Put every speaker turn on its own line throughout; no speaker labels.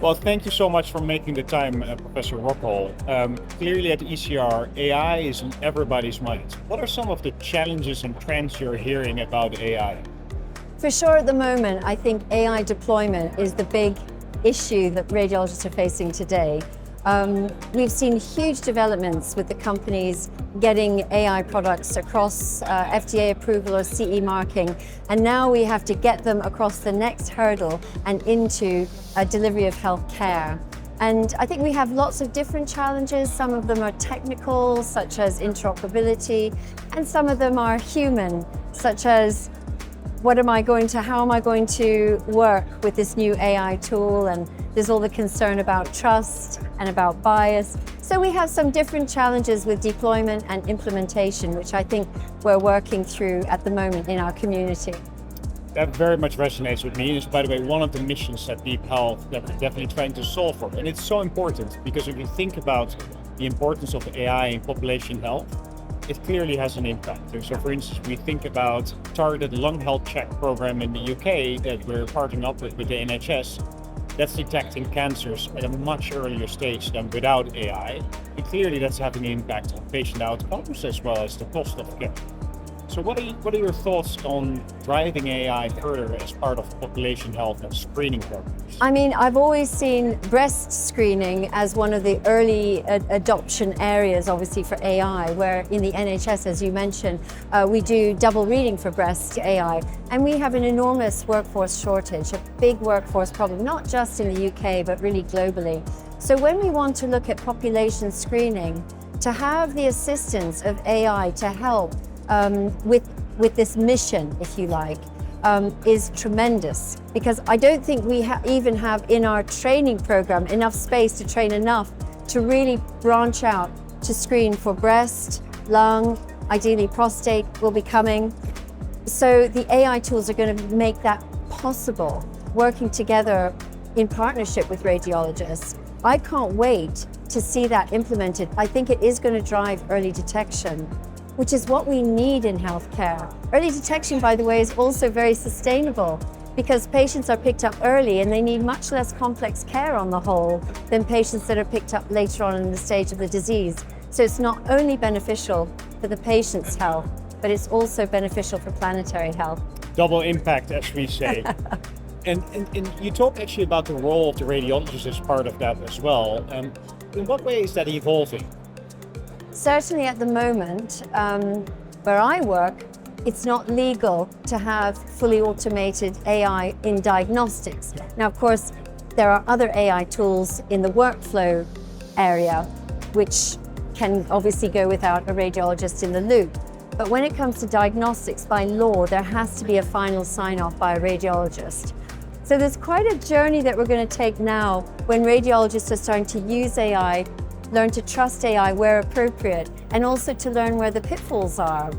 Well, thank you so much for making the time, Professor Rockall. Clearly at ECR, AI is in everybody's mind. What are some of the challenges and trends you're hearing about AI?
For sure at the moment, I think AI deployment is the big issue that radiologists are facing today. We've seen huge developments with the companies getting AI products across FDA approval or CE marking, and now we have to get them across the next hurdle and into delivery of health care. And I think we have lots of different challenges. Some of them are technical, such as interoperability, and some of them are human, such as how am I going to work with this new AI tool? And there's all the concern about trust and about bias. So we have some different challenges with deployment and implementation, which I think we're working through at the moment in our community.
That very much resonates with me. It's, by the way, one of the missions at DeepHealth that we're definitely trying to solve for. And it's so important because if you think about the importance of AI in population health, it clearly has an impact. So for instance, we think about targeted lung health check program in the UK that we're partnering up with the NHS. That's detecting cancers at a much earlier stage than without AI. And clearly that's having an impact on patient outcomes as well as the cost of care. So what are your thoughts on driving AI further as part of population health and screening programs?
I mean, I've always seen breast screening as one of the early adoption areas, obviously, for AI, where in the NHS, as you mentioned, we do double reading for breast AI. And we have an enormous workforce shortage, a big workforce problem, not just in the UK, but really globally. So when we want to look at population screening, to have the assistance of AI to help with this mission, if you like, is tremendous, because I don't think we even have in our training program enough space to train enough to really branch out to screen for breast, lung, ideally prostate will be coming. So the AI tools are going to make that possible, working together in partnership with radiologists. I can't wait to see that implemented. I think it is going to drive early detection, which is what we need in healthcare. Early detection, by the way, is also very sustainable because patients are picked up early and they need much less complex care on the whole than patients that are picked up later on in the stage of the disease. So it's not only beneficial for the patient's health, but it's also beneficial for planetary health.
Double impact, as we say. And you talked actually about the role of the radiologist as part of that as well. In what way is that evolving?
Certainly at the moment, where I work, it's not legal to have fully automated AI in diagnostics. Now, of course, there are other AI tools in the workflow area, which can obviously go without a radiologist in the loop. But when it comes to diagnostics, by law, there has to be a final sign-off by a radiologist. So there's quite a journey that we're going to take now when radiologists are starting to use AI, learn to trust AI where appropriate, and also to learn where the pitfalls are.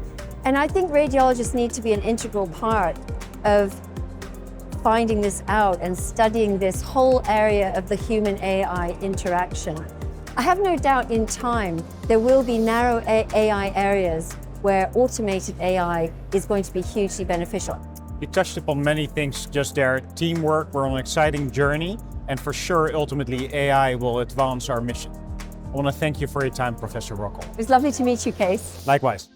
And I think radiologists need to be an integral part of finding this out and studying this whole area of the human AI interaction. I have no doubt in time there will be narrow AI areas where automated AI is going to be hugely beneficial.
You touched upon many things just there. Teamwork, we're on an exciting journey, and for sure, ultimately, AI will advance our mission. I want to thank you for your time, Professor Rockall.
It was lovely to meet you, Kees.
Likewise.